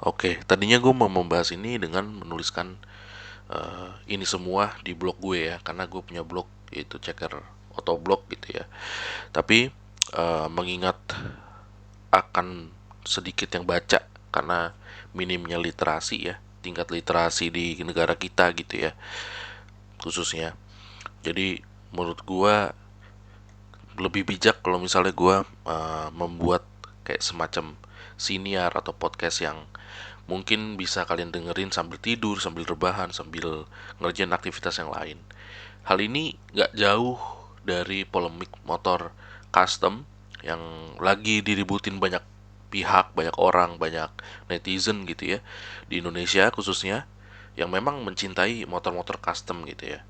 Oke, tadinya gue mau membahas ini dengan menuliskan ini semua di blog gue ya, karena gue punya blog yaitu Ceker Otoblog gitu ya. Tapi mengingat akan sedikit yang baca karena minimnya literasi ya, tingkat literasi di negara kita gitu ya, khususnya. Jadi menurut gue lebih bijak kalau misalnya gue membuat kayak semacam siniar atau podcast yang mungkin bisa kalian dengerin sambil tidur, sambil rebahan, sambil ngerjain aktivitas yang lain. Hal ini gak jauh dari polemik motor custom yang lagi diributin banyak pihak, banyak orang, banyak netizen gitu ya, di Indonesia khususnya, yang memang mencintai motor-motor custom gitu ya.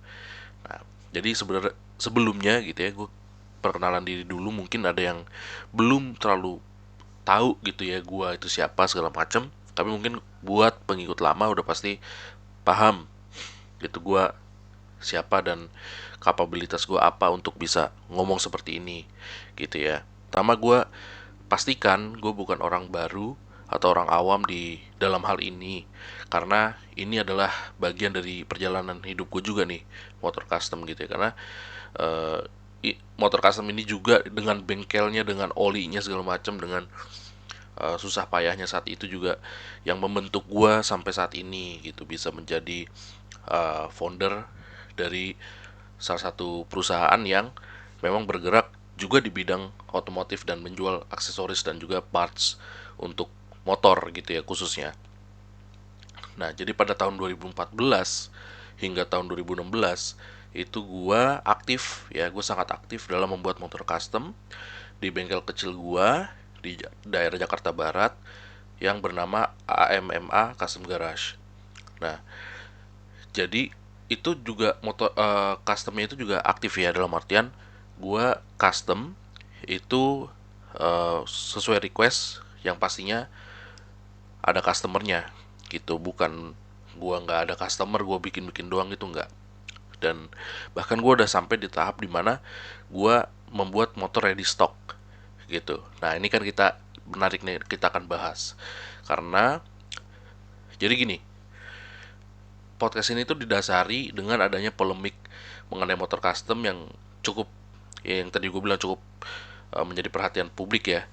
Nah, jadi sebenarnya sebelumnya gitu ya, gue perkenalan diri dulu. Mungkin ada yang belum terlalu tahu gitu ya gue itu siapa segala macam. Tapi mungkin buat pengikut lama udah pasti paham gitu gue siapa dan kapabilitas gue apa untuk bisa ngomong seperti ini gitu ya. Pertama, gue pastikan gue bukan orang baru atau orang awam di dalam hal ini, karena ini adalah bagian dari perjalanan hidup gue juga nih, motor custom gitu ya. Karena eh, motor custom ini juga dengan bengkelnya, dengan olinya segala macam, dengan susah payahnya saat itu juga yang membentuk gue sampai saat ini gitu, bisa menjadi founder dari salah satu perusahaan yang memang bergerak juga di bidang otomotif dan menjual aksesoris dan juga parts untuk motor gitu ya khususnya. Nah, jadi pada tahun 2014 hingga tahun 2016 itu gua aktif ya, gue sangat aktif dalam membuat motor custom di bengkel kecil gua di daerah Jakarta Barat yang bernama AMMA Custom Garage. Nah, jadi itu juga motor customnya itu juga aktif ya, dalam artian gua custom itu sesuai request yang pastinya ada customernya gitu, bukan gua nggak ada customer gua bikin bikin doang gitu, nggak. Dan bahkan gua udah sampai di tahap dimana gua membuat motor ready stock gitu. Nah, ini kan kita menarik nih, kita akan bahas karena jadi gini, podcast ini tuh didasari dengan adanya polemik mengenai motor custom yang cukup, ya, yang tadi gue bilang cukup menjadi perhatian publik ya.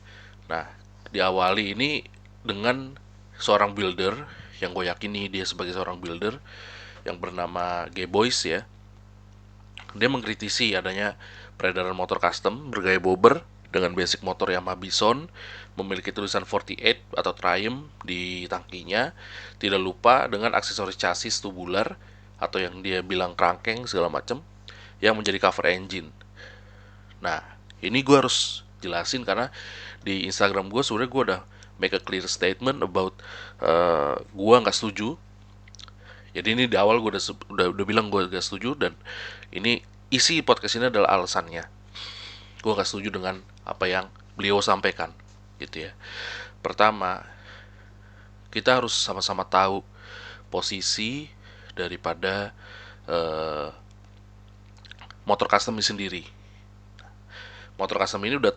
Nah, diawali ini dengan seorang builder yang gue yakini dia sebagai seorang builder yang bernama G-Boys ya. Dia mengkritisi adanya peredaran motor custom bergaya bobber dengan basic motor Yamaha Bison, memiliki tulisan 48 atau Triumph di tangkinya, tidak lupa dengan aksesoris chassis tubular atau yang dia bilang kerangkeng segala macam yang menjadi cover engine. Nah, ini gue harus jelasin karena di Instagram gue sebenarnya gue udah make a clear statement about gue nggak setuju. Jadi ini di awal gue udah bilang gue gak setuju, dan ini isi podcast ini adalah alasannya. Gue gak setuju dengan apa yang beliau sampaikan gitu ya. Pertama, kita harus sama-sama tahu posisi daripada eh, motor custom ini sendiri. Motor custom ini udah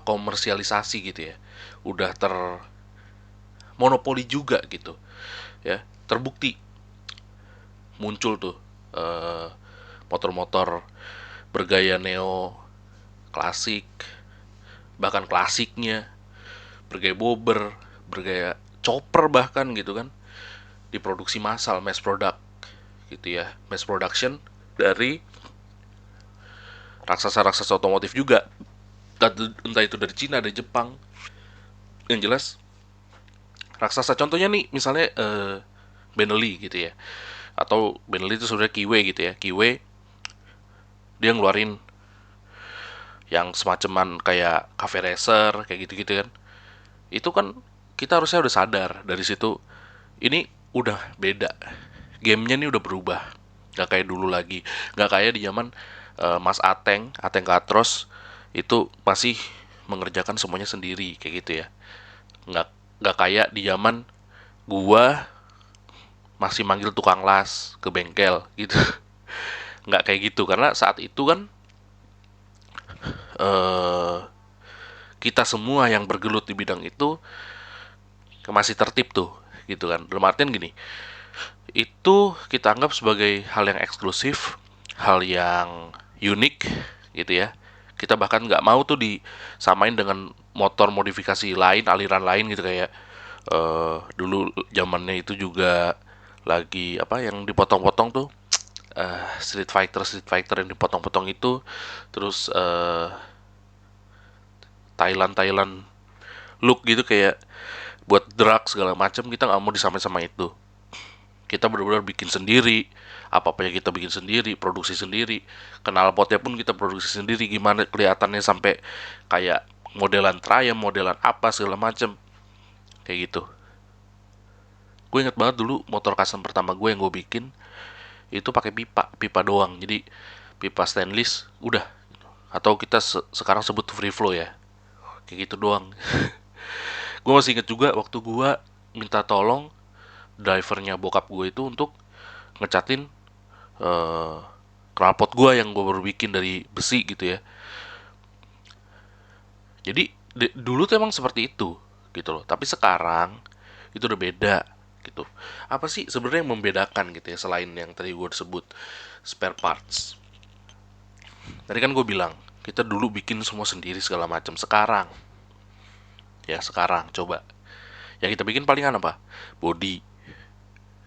komersialisasi gitu ya, udah termonopoli juga gitu ya. Terbukti muncul tuh eh, motor-motor bergaya neo klasik, bahkan klasiknya, bergaya bobber, bergaya chopper bahkan gitu kan, diproduksi massal, mass product gitu ya, mass production dari raksasa-raksasa otomotif juga, entah itu dari Cina, dari Jepang. Yang jelas raksasa, contohnya nih misalnya Benelli gitu ya, atau Benelli itu sebenarnya Kiwe gitu ya. Kiwe dia ngeluarin yang semacaman kayak cafe racer kayak gitu-gitu kan. Itu kan kita harusnya udah sadar dari situ, ini udah beda, gamenya ini udah berubah, nggak kayak dulu lagi, nggak kayak di zaman Mas Ateng Ateng Katros itu masih mengerjakan semuanya sendiri kayak gitu ya. Nggak kayak di zaman gua masih manggil tukang las ke bengkel gitu. Nggak kayak gitu, karena saat itu kan eh kita semua yang bergelut di bidang itu masih tertib tuh, gitu kan. Dalam artian gini, itu kita anggap sebagai hal yang eksklusif, hal yang unik gitu ya. Kita bahkan nggak mau tuh disamain dengan motor modifikasi lain, aliran lain gitu, kayak dulu zamannya itu juga lagi apa yang dipotong-potong tuh, Street Fighter yang dipotong-potong itu, terus Thailand Thailand look gitu, kayak buat drag segala macam. Kita nggak mau disamain sama itu. Kita benar-benar bikin sendiri, apa-apa yang kita bikin sendiri, produksi sendiri. Knalpotnya pun kita produksi sendiri, gimana kelihatannya sampai kayak modelan Triumph, modelan apa segala macam, kayak gitu. Gue inget banget dulu motor custom pertama gue yang gue bikin itu pakai pipa, pipa doang. Jadi pipa stainless udah, atau kita sekarang sebut free flow ya, kayak gitu doang. Gue masih inget juga waktu gue minta tolong drivernya bokap gue itu untuk ngecatin eh knalpot gue yang gue baru bikin dari besi gitu ya. Jadi dulu tuh emang seperti itu gitu loh. Tapi sekarang itu udah beda gitu. Apa sih sebenarnya yang membedakan gitu ya, selain yang tadi gue sebut spare parts? Tadi kan gue bilang kita dulu bikin semua sendiri segala macam. Sekarang ya, sekarang coba yang kita bikin palingan apa? Body,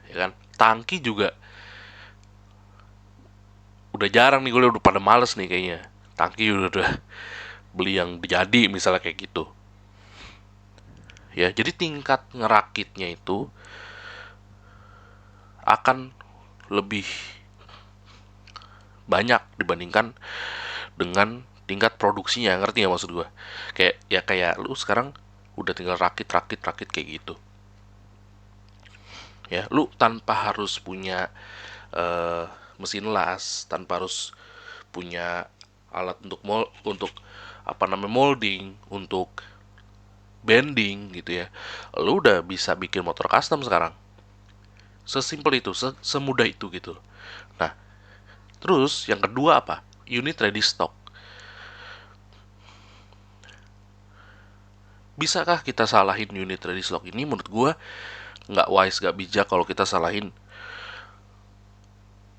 ya kan? Tangki juga udah jarang nih, gue udah pada males nih kayaknya. Tangki udah beli yang jadi misalnya kayak gitu. Ya, jadi tingkat ngerakitnya itu akan lebih banyak dibandingkan dengan tingkat produksinya. Ngerti nggak maksud gue? Kayak ya, kayak lu sekarang udah tinggal rakit rakit rakit kayak gitu. Ya, lu tanpa harus punya eh, mesin las, tanpa harus punya alat untuk untuk apa namanya, molding, untuk bending gitu ya. Lu udah bisa bikin motor custom sekarang. Sesimpel itu, semudah itu gitu. Nah, terus yang kedua apa? Unit ready stock. Bisakah kita salahin unit ready stock ini? Menurut gua nggak wise, nggak bijak kalau kita salahin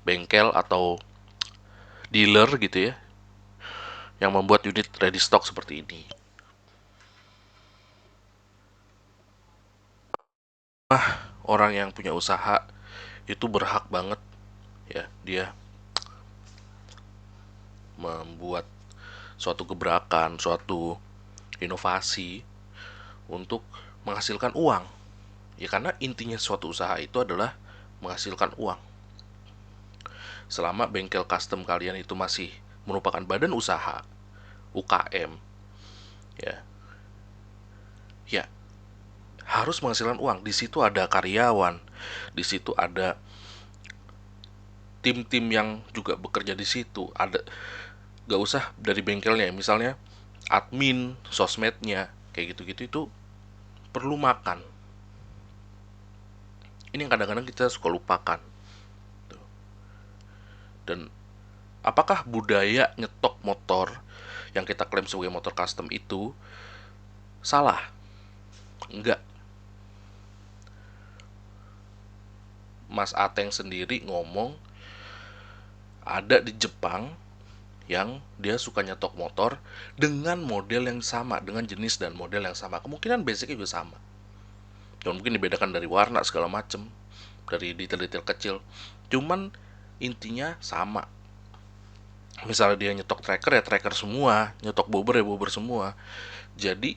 bengkel atau dealer gitu ya, yang membuat unit ready stock seperti ini. Orang yang punya usaha itu berhak banget ya, dia membuat suatu gebrakan, suatu inovasi untuk menghasilkan uang. Ya karena intinya suatu usaha itu adalah menghasilkan uang. Selama bengkel custom kalian itu masih merupakan badan usaha, UKM, ya, ya harus menghasilkan uang. Di situ ada karyawan, di situ ada tim-tim yang juga bekerja di situ. Ada, gak usah dari bengkelnya, misalnya admin, sosmednya, kayak gitu-gitu, itu perlu makan. Ini yang kadang-kadang kita suka lupakan. Dan apakah budaya nyetok motor yang kita klaim sebagai motor custom itu salah? Enggak. Mas Ateng sendiri ngomong ada di Jepang yang dia suka nyetok motor dengan model yang sama, dengan jenis dan model yang sama. Kemungkinan basicnya juga sama. Cuma mungkin dibedakan dari warna segala macem, dari detail-detail kecil. Cuman intinya sama. Misalnya dia nyetok tracker ya tracker semua, nyetok bobber ya bobber semua. Jadi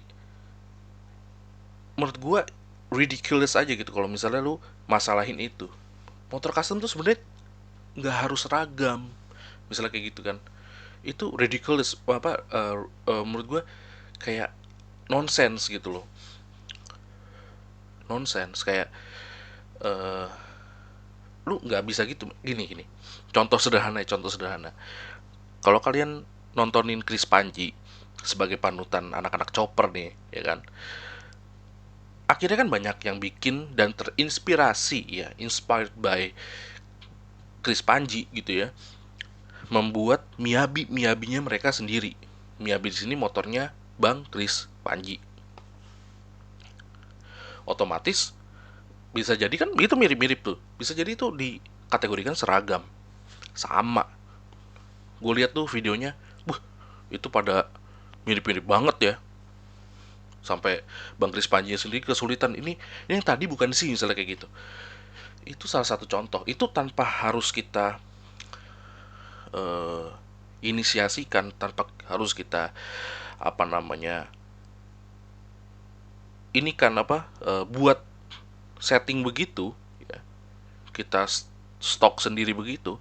menurut gua ridiculous aja gitu kalau misalnya lu masalahin itu. Motor custom tuh sebenarnya nggak harus seragam, misalnya kayak gitu kan. Itu ridiculous, apa menurut gue kayak nonsense gitu loh. Nonsense kayak eh lu nggak bisa gitu. Gini gini, contoh sederhana, kalau kalian nontonin Chris Panji sebagai panutan anak-anak chopper nih ya kan, akhirnya kan banyak yang bikin dan terinspirasi ya, inspired by Chris Panji gitu ya, membuat Miyabinya mereka sendiri. Miyabi di sini motornya Bang Chris Panji. otomatis bisa jadi kan itu mirip-mirip tuh, bisa jadi itu dikategorikan seragam, sama. Gue lihat tuh videonya, wah itu pada mirip-mirip banget ya, sampai Bang Kris Panji sendiri kesulitan, ini yang tadi bukan sih, misalnya kayak gitu. Itu salah satu contoh, itu tanpa harus kita eh, inisiasikan, tanpa harus kita apa namanya, ini kan apa, buat setting begitu ya, kita stok sendiri begitu,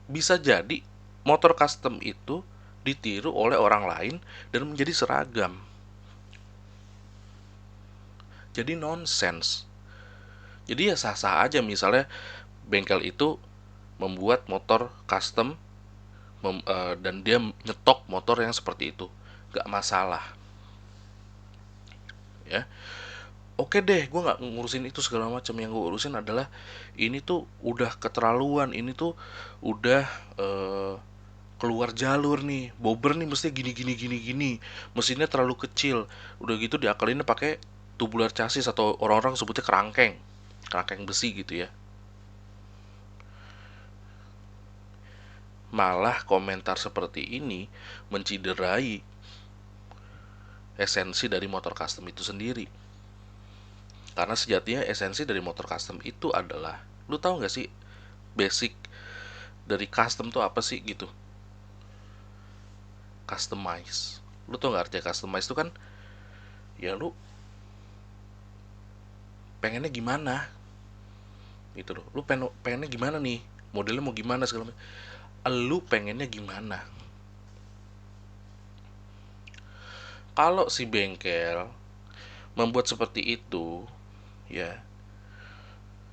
bisa jadi motor custom itu ditiru oleh orang lain dan menjadi seragam. Jadi nonsens. Jadi ya sah-sah aja misalnya bengkel itu membuat motor custom, dan dia nyetok motor yang seperti itu, gak masalah ya. Oke deh, gue nggak ngurusin itu segala macam, yang gue urusin adalah ini tuh udah keterlaluan, ini tuh udah keluar jalur nih, bobber nih mesti gini gini gini gini, mesinnya terlalu kecil, udah gitu diakalinnya pakai tubular chassis atau orang-orang sebutnya kerangkeng, kerangkeng besi gitu ya. Malah komentar seperti ini menciderai esensi dari motor custom itu sendiri. Karena sejatinya esensi dari motor custom itu adalah, lu tahu nggak sih basic dari custom tuh apa sih gitu? Customize. Lu tau nggak artinya customize itu kan? Ya lu pengennya gimana gitu loh. Lu pengennya gimana nih? Modelnya mau gimana segala macam. Lu pengennya gimana? Kalau si bengkel membuat seperti itu, ya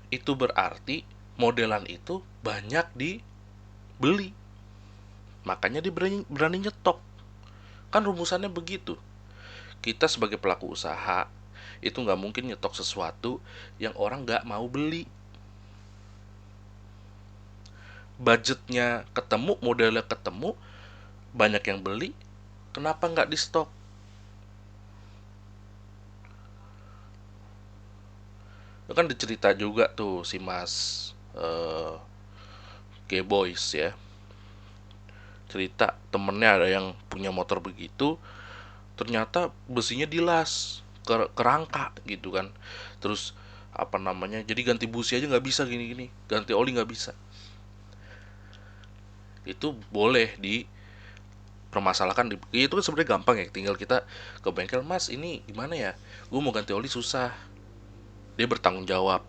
itu berarti modelan itu banyak dibeli, makanya dia berani nyetok. Kan rumusannya begitu. Kita sebagai pelaku usaha itu nggak mungkin nyetok sesuatu yang orang nggak mau beli. Budgetnya ketemu, modelnya ketemu, banyak yang beli, kenapa nggak di stok? Itu kan dicerita juga tuh si Mas uh, G-Boys ya, cerita temennya ada yang punya motor begitu, ternyata besinya dilas kerangka gitu kan, terus apa namanya, jadi ganti busi aja nggak bisa, gini-gini ganti oli nggak bisa. Itu boleh dipermasalahkan itu kan sebenarnya gampang ya, tinggal kita ke bengkel, mas ini gimana ya, gue mau ganti oli susah, dia bertanggung jawab.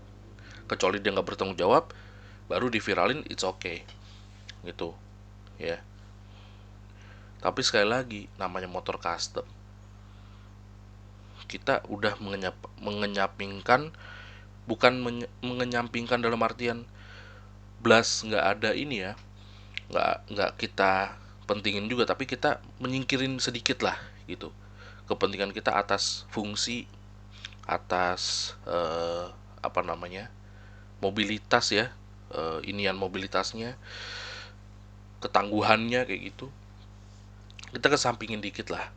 Kecuali dia nggak bertanggung jawab, baru diviralin, it's okay gitu ya. Tapi sekali lagi, namanya motor custom, kita udah mengenyampingkan, bukan mengenyampingkan dalam artian blast nggak ada ini ya, nggak kita pentingin juga, tapi kita menyingkirin sedikit lah gitu kepentingan kita atas fungsi, atas apa namanya, mobilitas ya, inian mobilitasnya, ketangguhannya kayak gitu, kita kesampingin dikit lah.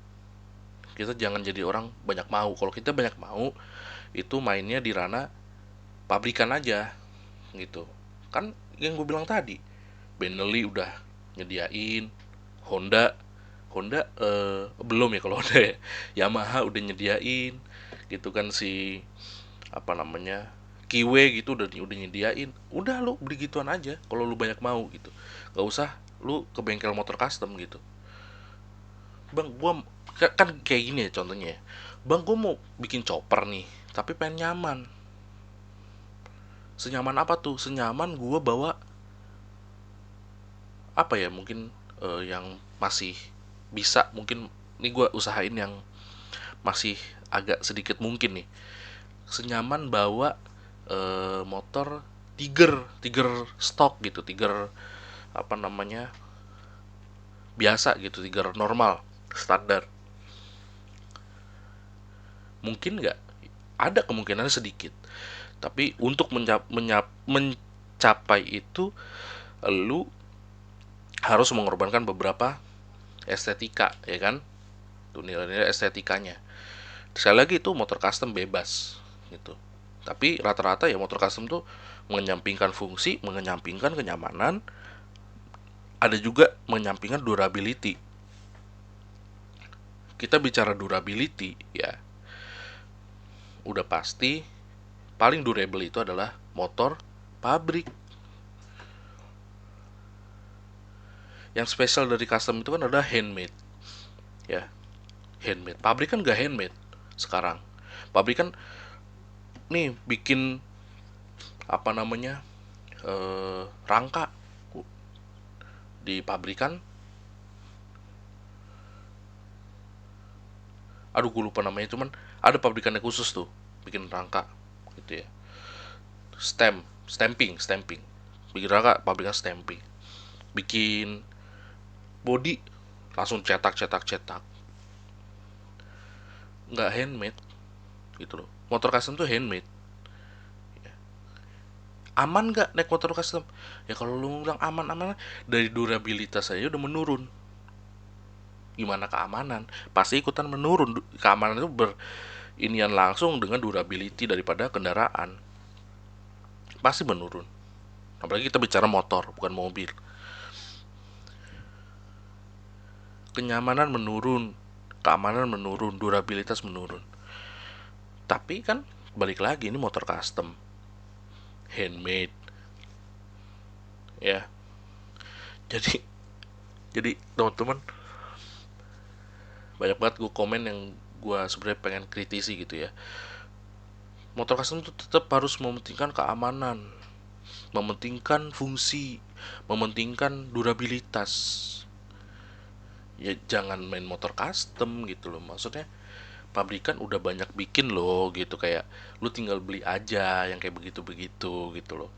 Kita jangan jadi orang banyak mau. Kalau kita banyak mau, itu mainnya di ranah pabrikan aja gitu. Kan yang gue bilang tadi, Benelli udah nyediain, Honda Honda belum ya kalau Honda ya. Yamaha udah nyediain gitu kan, si apa namanya, Kiwe gitu udah nyediain. Udah lu beli gituan aja kalau lu banyak mau gitu. Gak usah lu ke bengkel motor custom gitu. Bang, gua kan kayak gini ya contohnya ya. Bang, gua mau bikin chopper nih, tapi pengen nyaman. Senyaman apa tuh? Senyaman gua bawa apa ya? Mungkin yang masih bisa, mungkin ini gua usahain yang masih agak sedikit mungkin nih. Senyaman bawa motor Tiger, Tiger stok gitu, Tiger apa namanya? Biasa gitu, Tiger normal, standar. Mungkin nggak, ada kemungkinan sedikit, tapi untuk mencapai itu, lu harus mengorbankan beberapa estetika ya kan, tuh nilai-nilai estetikanya. Sekali lagi itu motor custom bebas gitu. Tapi rata-rata ya motor custom tuh menyampingkan fungsi, menyampingkan kenyamanan, ada juga menyampingkan durability. Kita bicara durability ya, udah pasti paling durable itu adalah motor pabrik. Yang spesial dari custom itu kan adalah handmade ya. Handmade, pabrik kan gak handmade sekarang. Pabrik kan nih bikin apa namanya, rangka di pabrikan, aduh gue lupa namanya, cuman ada pabrikannya khusus tuh bikin rangka gitu ya. Stamping bikin rangka, pabrikan stamping, bikin body langsung cetak, nggak handmade gitu loh. Motor custom tuh handmade. Aman nggak naik motor custom? Ya kalau lu bilang aman, aman dari durabilitas saya udah menurun, gimana keamanan? Pasti ikutan menurun. Keamanan itu berinian langsung dengan durability daripada kendaraan, pasti menurun. Apalagi kita bicara motor, bukan mobil. Kenyamanan menurun, keamanan menurun, durabilitas menurun. Tapi kan balik lagi, ini motor custom, handmade ya. Jadi teman-teman, banyak banget gue komen yang gue sebenarnya pengen kritisi gitu ya. Motor custom itu tetap harus mementingkan keamanan, mementingkan fungsi, mementingkan durabilitas. Ya jangan main motor custom gitu loh. Maksudnya pabrikan udah banyak bikin loh gitu, kayak lu tinggal beli aja yang kayak begitu-begitu gitu loh.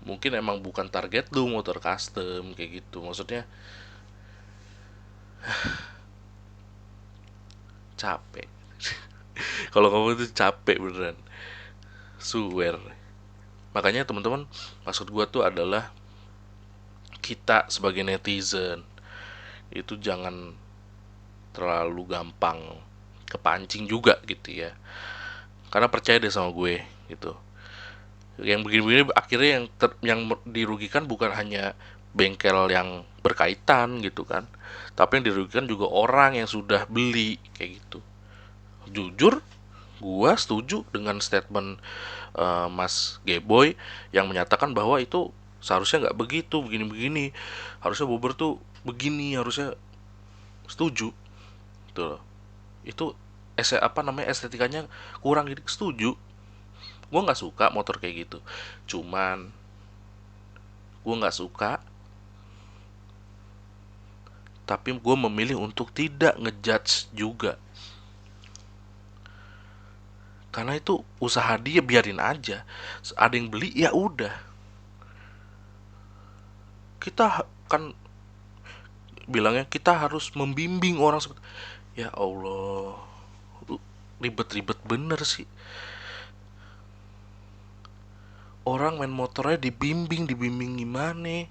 Mungkin emang bukan target lu motor custom kayak gitu. Maksudnya capek. Kalau kamu itu capek beneran. Swear. Makanya teman-teman, maksud gua tuh adalah kita sebagai netizen itu jangan terlalu gampang kepancing juga gitu ya. Karena percaya deh sama gue gitu. Yang begini-begini akhirnya yang dirugikan bukan hanya bengkel yang berkaitan gitu kan, tapi yang dirugikan juga orang yang sudah beli kayak gitu. Jujur, gua setuju dengan statement Mas Geboy yang menyatakan bahwa itu seharusnya nggak begitu, begini-begini, harusnya Bobber tuh begini, harusnya. Setuju tuh loh. Itu apa namanya, estetikanya kurang gitu, setuju. Gue nggak suka motor kayak gitu, cuman gue nggak suka, tapi gue memilih untuk tidak ngejudge juga, karena itu usaha dia, biarin aja. Ada yang beli ya udah. Kita kan bilangnya kita harus membimbing orang seperti, ya Allah, ribet-ribet bener sih. Orang main motornya dibimbing gimana?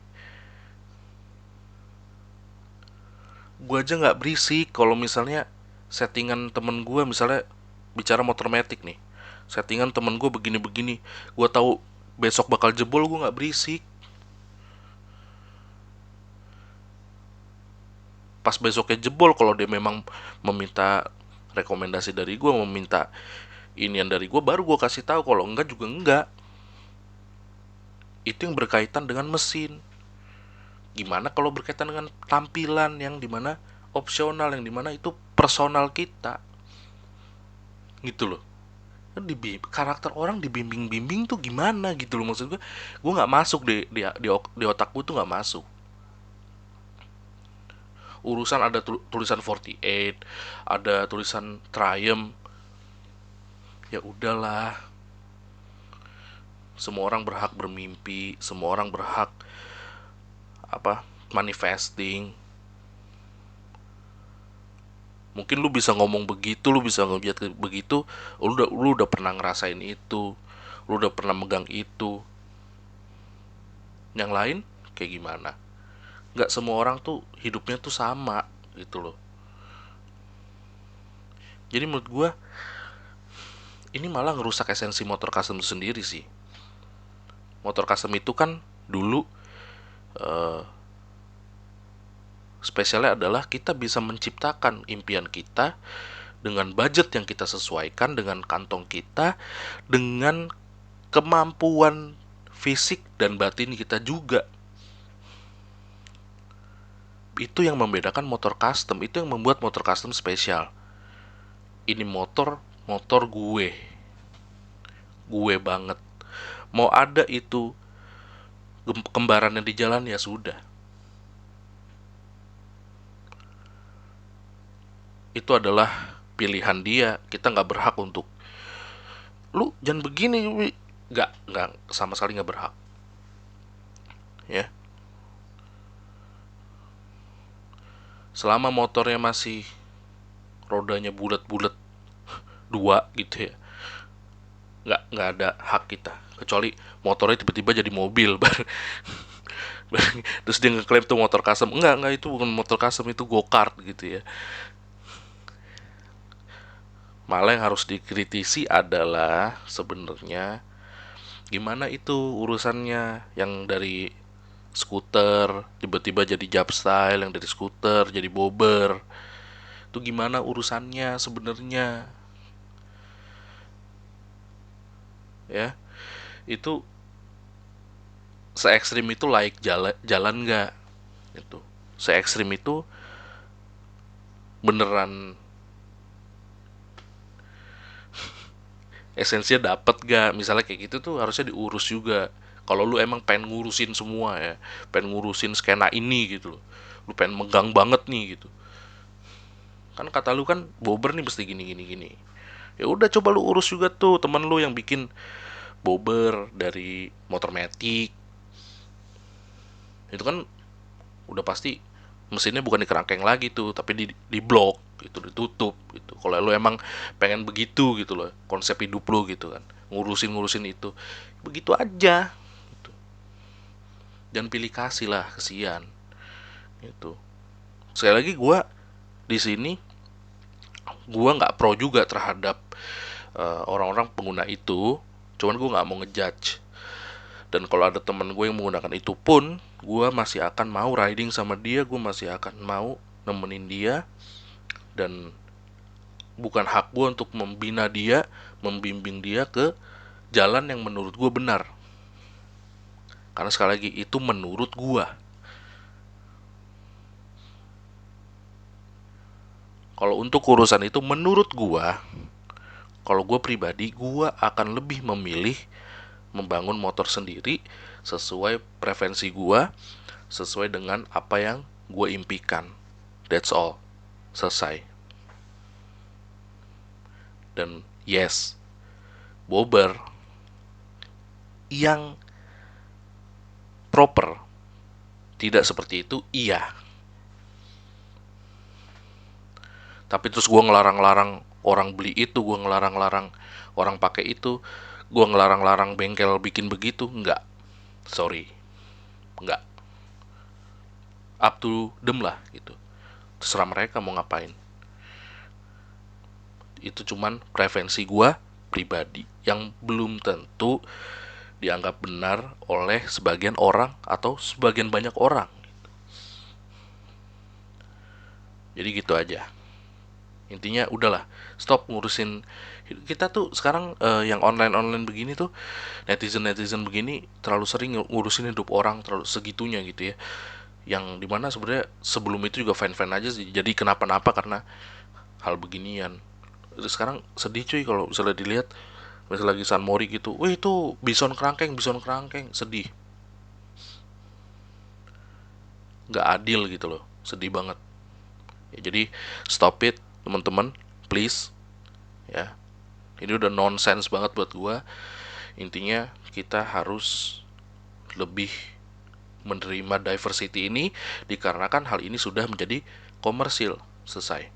Gue aja nggak berisik kalau misalnya settingan temen gue, misalnya bicara motor metik nih, settingan temen gue begini-begini, gue tahu besok bakal jebol, gue nggak berisik. Pas besoknya jebol, kalau dia memang meminta rekomendasi dari gue, meminta inian dari gue, baru gue kasih tahu. Kalau enggak juga enggak. Itu yang berkaitan dengan mesin. Gimana kalau berkaitan dengan tampilan yang dimana opsional, yang dimana itu personal kita, gitu loh. Kan karakter orang dibimbing-bimbing tuh gimana gitu loh, maksud gue nggak masuk di otak gue tuh nggak masuk. Urusan ada tulisan 48, ada tulisan Triumph, ya udahlah. Semua orang berhak bermimpi, semua orang berhak apa, manifesting. Mungkin lu bisa ngomong begitu, lu bisa ngeliat begitu, lu udah pernah ngerasain itu, lu udah pernah megang itu. Yang lain kayak gimana? Nggak semua orang tuh hidupnya tuh sama gitu loh. Jadi menurut gue ini malah ngerusak esensi motor custom itu sendiri sih. Motor custom itu kan dulu spesialnya adalah kita bisa menciptakan impian kita dengan budget yang kita sesuaikan dengan kantong kita, dengan kemampuan fisik dan batin kita juga. Itu yang membedakan motor custom, itu yang membuat motor custom spesial. Ini motor gue banget. Mau ada itu kembarannya di jalan ya sudah. Itu adalah pilihan dia. Kita nggak berhak untuk lu jangan begini. Nggak sama sekali nggak berhak. Ya, selama motornya masih rodanya bulat-bulat dua gitu ya, nggak ada hak kita. Kecuali motornya tiba-tiba jadi mobil terus dia ngeklaim tuh motor custom. Enggak, itu bukan motor custom, itu go-kart gitu ya. Malah yang harus dikritisi adalah sebenarnya gimana itu urusannya, yang dari skuter tiba-tiba jadi jump style, yang dari skuter jadi bobber. Itu gimana urusannya sebenarnya? Ya, itu se ekstrim itu layak jalan nggak? Itu se ekstrim itu beneran esensinya dapet gak? Misalnya kayak gitu tuh harusnya diurus juga. Kalau lu emang pengen ngurusin semua ya, pengen ngurusin skena ini gitu loh, lu pengen megang banget nih gitu, kan kata lu kan bobber nih mesti gini gini gini, ya udah coba lu urus juga tuh temen lu yang bikin bobber dari motor metik. Itu kan udah pasti mesinnya bukan di kerangkeng lagi tuh, tapi di blok gitu, ditutup gitu. Kalau lu emang pengen begitu gitu loh konsep hidup lu gitu kan, ngurusin itu, begitu aja gitu. Dan pilih kasih lah, kesian gitu. Sekali lagi gue di sini, gue nggak pro juga terhadap orang-orang pengguna itu, cuman gue nggak mau ngejudge. Dan kalau ada teman gue yang menggunakan itu pun, gue masih akan mau riding sama dia, gue masih akan mau nemenin dia. Dan bukan hak gue untuk membina dia, membimbing dia ke jalan yang menurut gue benar. Karena sekali lagi itu menurut gue. Kalau untuk urusan itu menurut gue, kalau gue pribadi, gue akan lebih memilih membangun motor sendiri sesuai preferensi gue, sesuai dengan apa yang gue impikan. That's all. Selesai. Dan yes, bobber yang proper tidak seperti itu, iya. Tapi terus gue ngelarang-larang orang beli itu, gue ngelarang-larang orang pakai itu, gue ngelarang-larang bengkel bikin begitu, enggak. Sorry, enggak. Up to them lah gitu. Terserah mereka mau ngapain. Itu cuman preferensi gue pribadi yang belum tentu dianggap benar oleh sebagian orang atau sebagian banyak orang. Jadi gitu aja. Intinya udahlah, stop ngurusin kita tuh sekarang. Yang online begini tuh, netizen begini terlalu sering ngurusin hidup orang, terlalu segitunya gitu ya, yang dimana sebenarnya sebelum itu juga fan aja sih, jadi kenapa-napa karena hal beginian. Sekarang sedih cuy kalau misalnya dilihat, misalnya lagi San Mori gitu, wih itu bison kerangkeng, sedih, nggak adil gitu loh, sedih banget ya. Jadi stop it teman-teman, please ya. Ini udah nonsense banget buat gua. Intinya kita harus lebih menerima diversity ini, dikarenakan hal ini sudah menjadi komersil. Selesai.